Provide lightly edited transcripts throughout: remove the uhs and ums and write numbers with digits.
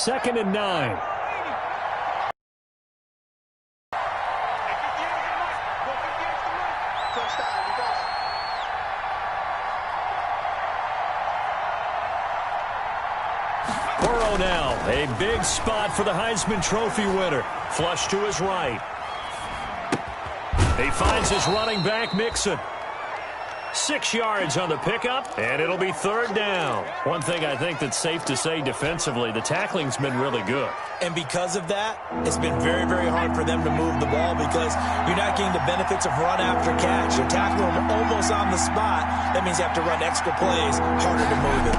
2nd and 9. Burrow now, a big spot for the Heisman Trophy winner. Flush to his right. He finds his running back, Mixon. 6 yards on the pickup, and it'll be 3rd down. One thing I think that's safe to say defensively, the tackling's been really good. And because of that, it's been very, very hard for them to move the ball because you're not getting the benefits of run after catch. You're tackling them almost on the spot. That means you have to run extra plays, harder to move it.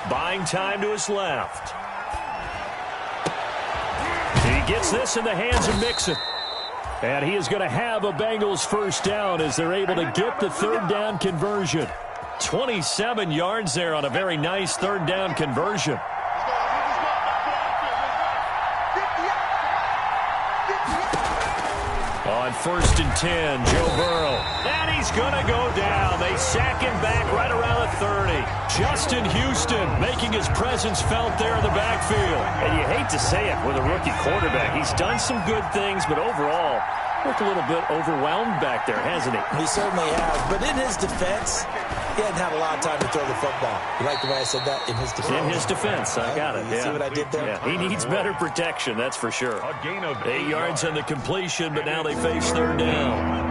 Buying time to his left. He gets this in the hands of Mixon. And he is going to have a Bengals first down as they're able to get the 3rd down conversion. 27 yards there on a very nice 3rd down conversion. On 1st and 10, Joe Burrow. And he's going to go down. They sack him back right around the 30. Justin Houston making his presence felt there in the backfield. And you hate to say it with a rookie quarterback. He's done some good things, but overall, looked a little bit overwhelmed back there, hasn't he? He certainly has. But in his defense, he hadn't had a lot of time to throw the football. You like the way I said that? In his defense. In his defense. I got it. You see what I did there? Yeah. He needs better protection, that's for sure. 8 yards on the completion, but now they face 3rd down.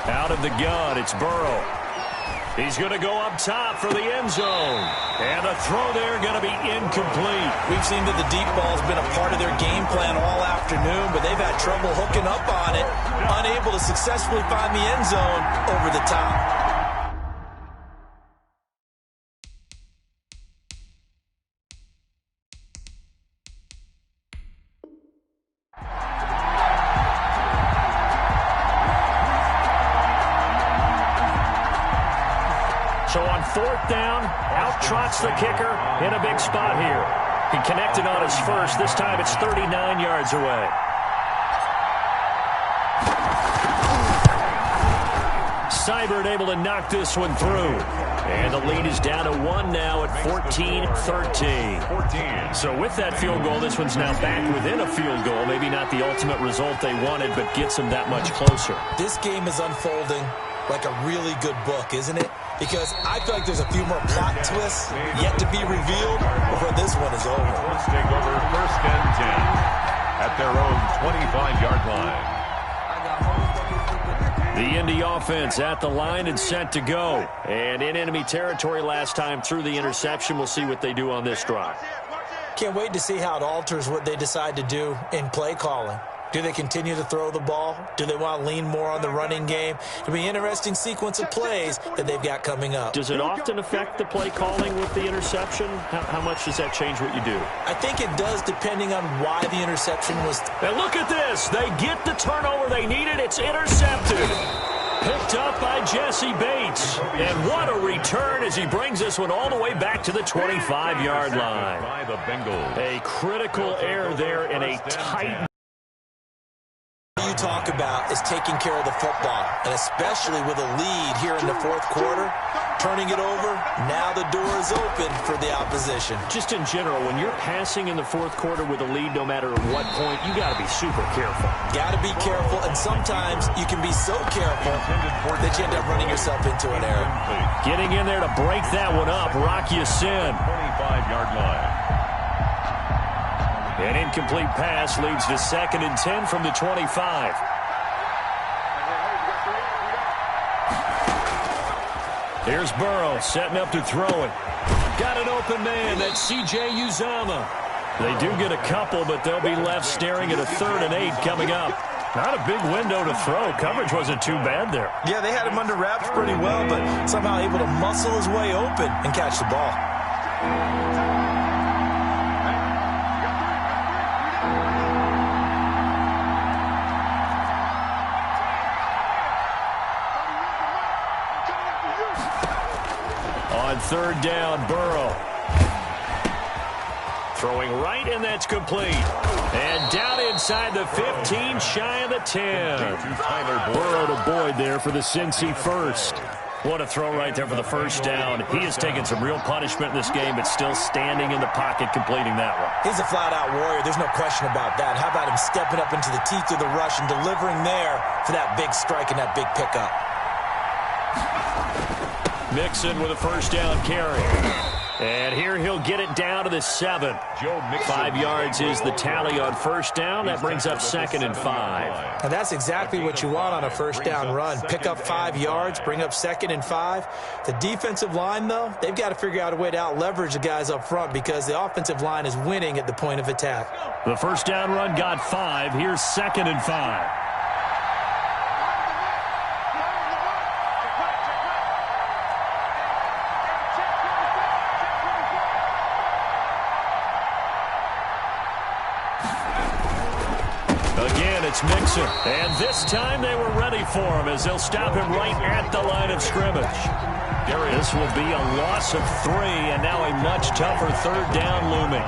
Out of the gun, it's Burrow. He's going to go up top for the end zone. And the throw there going to be incomplete. We've seen that the deep ball has been a part of their game plan all afternoon, but they've had trouble hooking up on it, unable to successfully find the end zone over the top. So on 4th down, out trots the kicker in a big spot here. He connected on his first. This time it's 39 yards away. Seibert able to knock this one through. And the lead is down to 1 now at 14-13. So with that field goal, this one's now back within a field goal. Maybe not the ultimate result they wanted, but gets them that much closer. This game is unfolding like a really good book, isn't it? Because I feel like there's a few more plot twists yet to be revealed before this one is over. Let's take over 1st and 10 at their own 25-yard line. The Indy offense at the line and set to go. And in enemy territory last time through the interception. We'll see what they do on this drive. Can't wait to see how it alters what they decide to do in play calling. Do they continue to throw the ball? Do they want to lean more on the running game? It'll be an interesting sequence of plays that they've got coming up. Does it often affect the play calling with the interception? How much does that change what you do? I think it does depending on why the interception was. And look at this. They get the turnover they needed. It's intercepted. Picked up by Jesse Bates. And what a return as he brings this one all the way back to the 25-yard line. By the Bengals. A critical error there in a tight. You talk about is taking care of the football, and especially with a lead here in the 4th quarter, turning it over, now the door is open for the opposition. Just in general, when you're passing in the 4th quarter with a lead, no matter at what point, you got to be super careful. Got to be careful, and sometimes you can be so careful that you end up running yourself into an error. Getting in there to break that one up, Rock Ya-Sin. 25-yard line. An incomplete pass leads to 2nd and 10 from the 25. Here's Burrow setting up to throw it. Got an open man. That's C.J. Uzomah. They do get a couple, but they'll be left staring at a 3rd and 8 coming up. Not a big window to throw. Coverage wasn't too bad there. Yeah, they had him under wraps pretty well, but somehow able to muscle his way open and catch the ball. third down. Burrow. Throwing right, and that's complete. And down inside the 15, shy of the 10. Burrow to Boyd there for the Cincy first. What a throw right there for the first down. He has taken some real punishment in this game, but still standing in the pocket, completing that one. He's a flat-out warrior. There's no question about that. How about him stepping up into the teeth of the rush and delivering there for that big strike and that big pickup? Mixon with a first down carry. And here he'll get it down to the 7. 5 yards is the tally on first down. That brings up 2nd and 5. And that's exactly what you want on a first down run. Pick up 5 yards, bring up 2nd and 5. The defensive line, though, they've got to figure out a way to out-leverage the guys up front because the offensive line is winning at the point of attack. The first down run got 5. Here's 2nd and 5. It's Mixon, and this time they were ready for him as they'll stop him right at the line of scrimmage. This will be a loss of 3, and now a much tougher third down looming.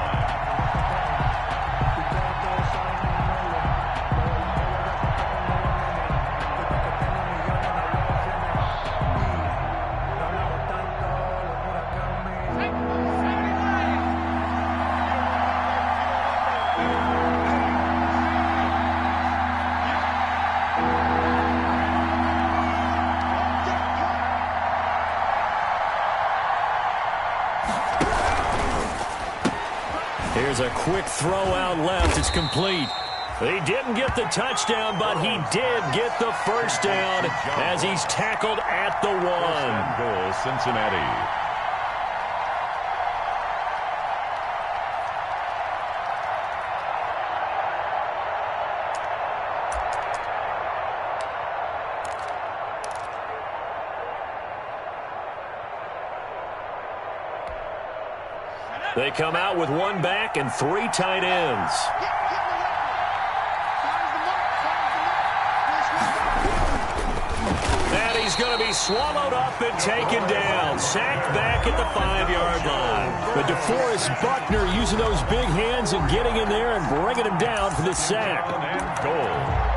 Here's a quick throw out left. It's complete. He didn't get the touchdown, but he did get the first down as he's tackled at the 1. Goal, Cincinnati. They come out with 1 back and 3 tight ends. And he's going to be swallowed up and taken down. Sacked back at the 5-yard line. But DeForest Buckner using those big hands and getting in there and bringing him down for the sack. And goal.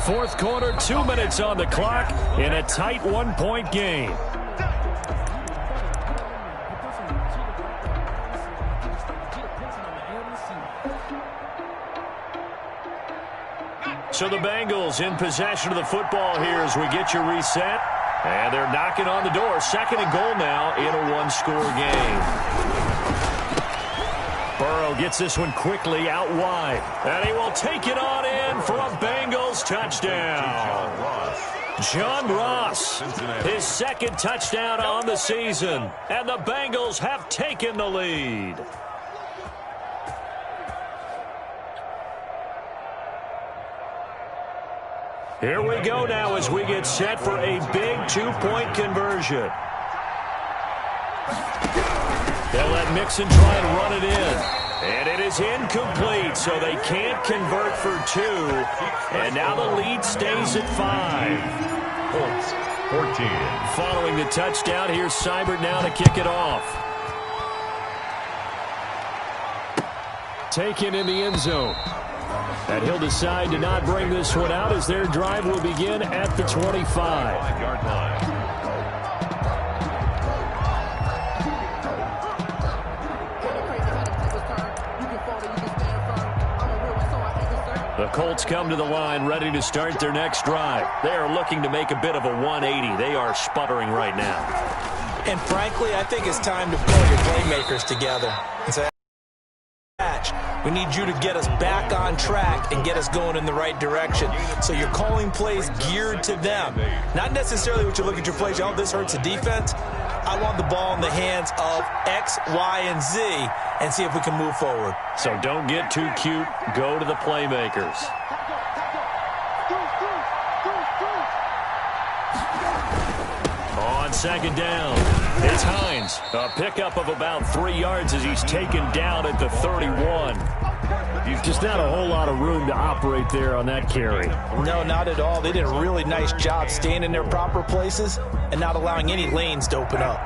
Fourth quarter, 2 minutes on the clock in a tight 1-point game. So the Bengals in possession of the football here as we get you reset. And they're knocking on the door. 2nd and goal now in a 1-score game. Burrow gets this one quickly out wide. And he will take it on in for a Bengals touchdown. John Ross, his 2nd touchdown on the season. And the Bengals have taken the lead. Here we go now as we get set for a big 2-point conversion. They'll let Mixon try and run it in. And it is incomplete, so they can't convert for 2. And now the lead stays at 5. Colts, 14. Following the touchdown, here's Seibert now to kick it off. Taken in the end zone. And he'll decide to not bring this one out as their drive will begin at the 25. 5-yard line. The Colts come to the line ready to start their next drive. They are looking to make a bit of a 180. They are sputtering right now. And frankly, I think it's time to pull your playmakers together and say, we need you to get us back on track and get us going in the right direction. So you're calling plays geared to them. Not necessarily what you look at your plays, oh, this hurts the defense. I want the ball in the hands of X, Y, and Z and see if we can move forward. So don't get too cute. Go to the playmakers. On 2nd down, it's Hines. A pickup of about 3 yards as he's taken down at the 31. Just not a whole lot of room to operate there on that carry. No, not at all. They did a really nice job staying in their proper places and not allowing any lanes to open up.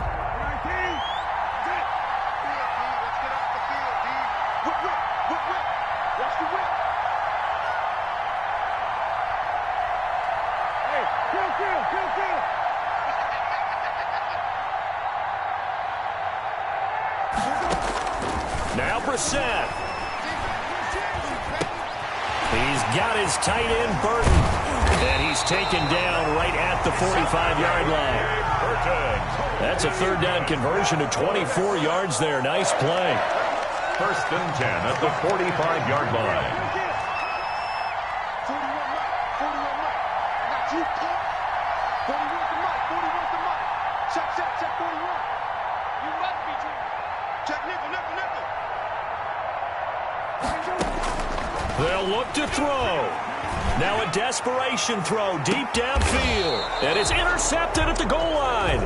Now Brissett. He's got his tight end, Burton. And he's taken down right at the 45-yard line. That's a third down conversion of 24 yards there. Nice play. First and 10 at the 45-yard line. 41 to Mike. 41 to Mike. Check 41. You must be true. Check nickel. They'll look to throw. Now a desperation throw deep downfield. And it's intercepted at the goal line.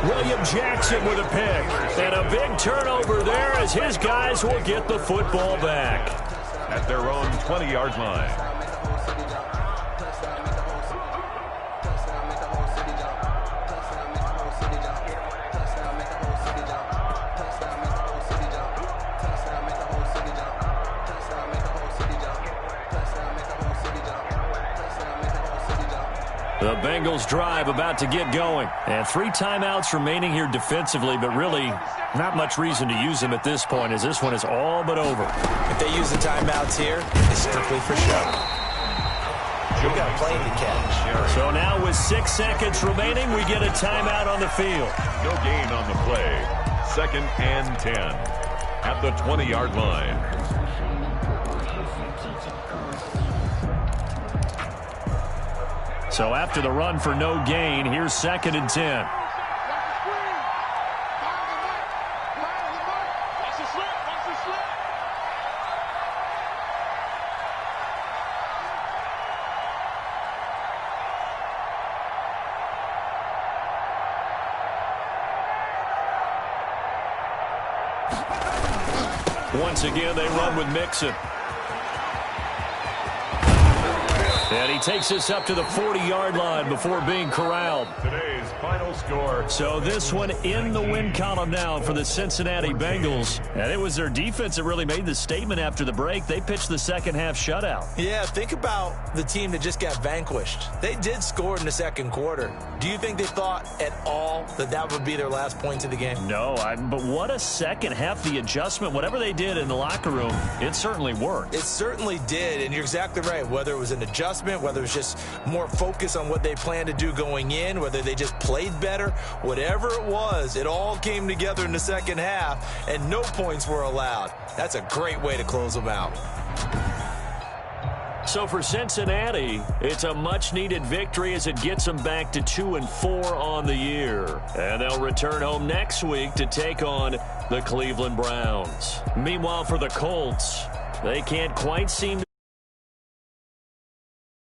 William Jackson with a pick. And a big turnover there as his guys will get the football back. At their own 20-yard line. The Bengals drive about to get going. And 3 timeouts remaining here defensively, but really not much reason to use them at this point as this one is all but over. If they use the timeouts here, it's strictly for show. We've got a plane to catch. So now with 6 seconds remaining, we get a timeout on the field. No gain on the play. 2nd and 10 at the 20-yard line. So after the run for no gain, here's 2nd and 10. Once again, they run with Mixon. And he takes this up to the 40-yard line before being corralled. Today's final score. So this one in the win column now for the Cincinnati Bengals. And it was their defense that really made the statement after the break. They pitched the second half shutout. Yeah, think about the team that just got vanquished. They did score in the second quarter. Do you think they thought at all that that would be their last points of the game? No, but what a second half. The adjustment, whatever they did in the locker room, it certainly worked. It certainly did, and you're exactly right. Whether it was an adjustment, whether it was just more focus on what they planned to do going in, whether they just played better, whatever it was, it all came together in the second half, and no points were allowed. That's a great way to close them out. So for Cincinnati, it's a much-needed victory as it gets them back to 2-4 on the year. And they'll return home next week to take on the Cleveland Browns. Meanwhile, for the Colts, they can't quite seem to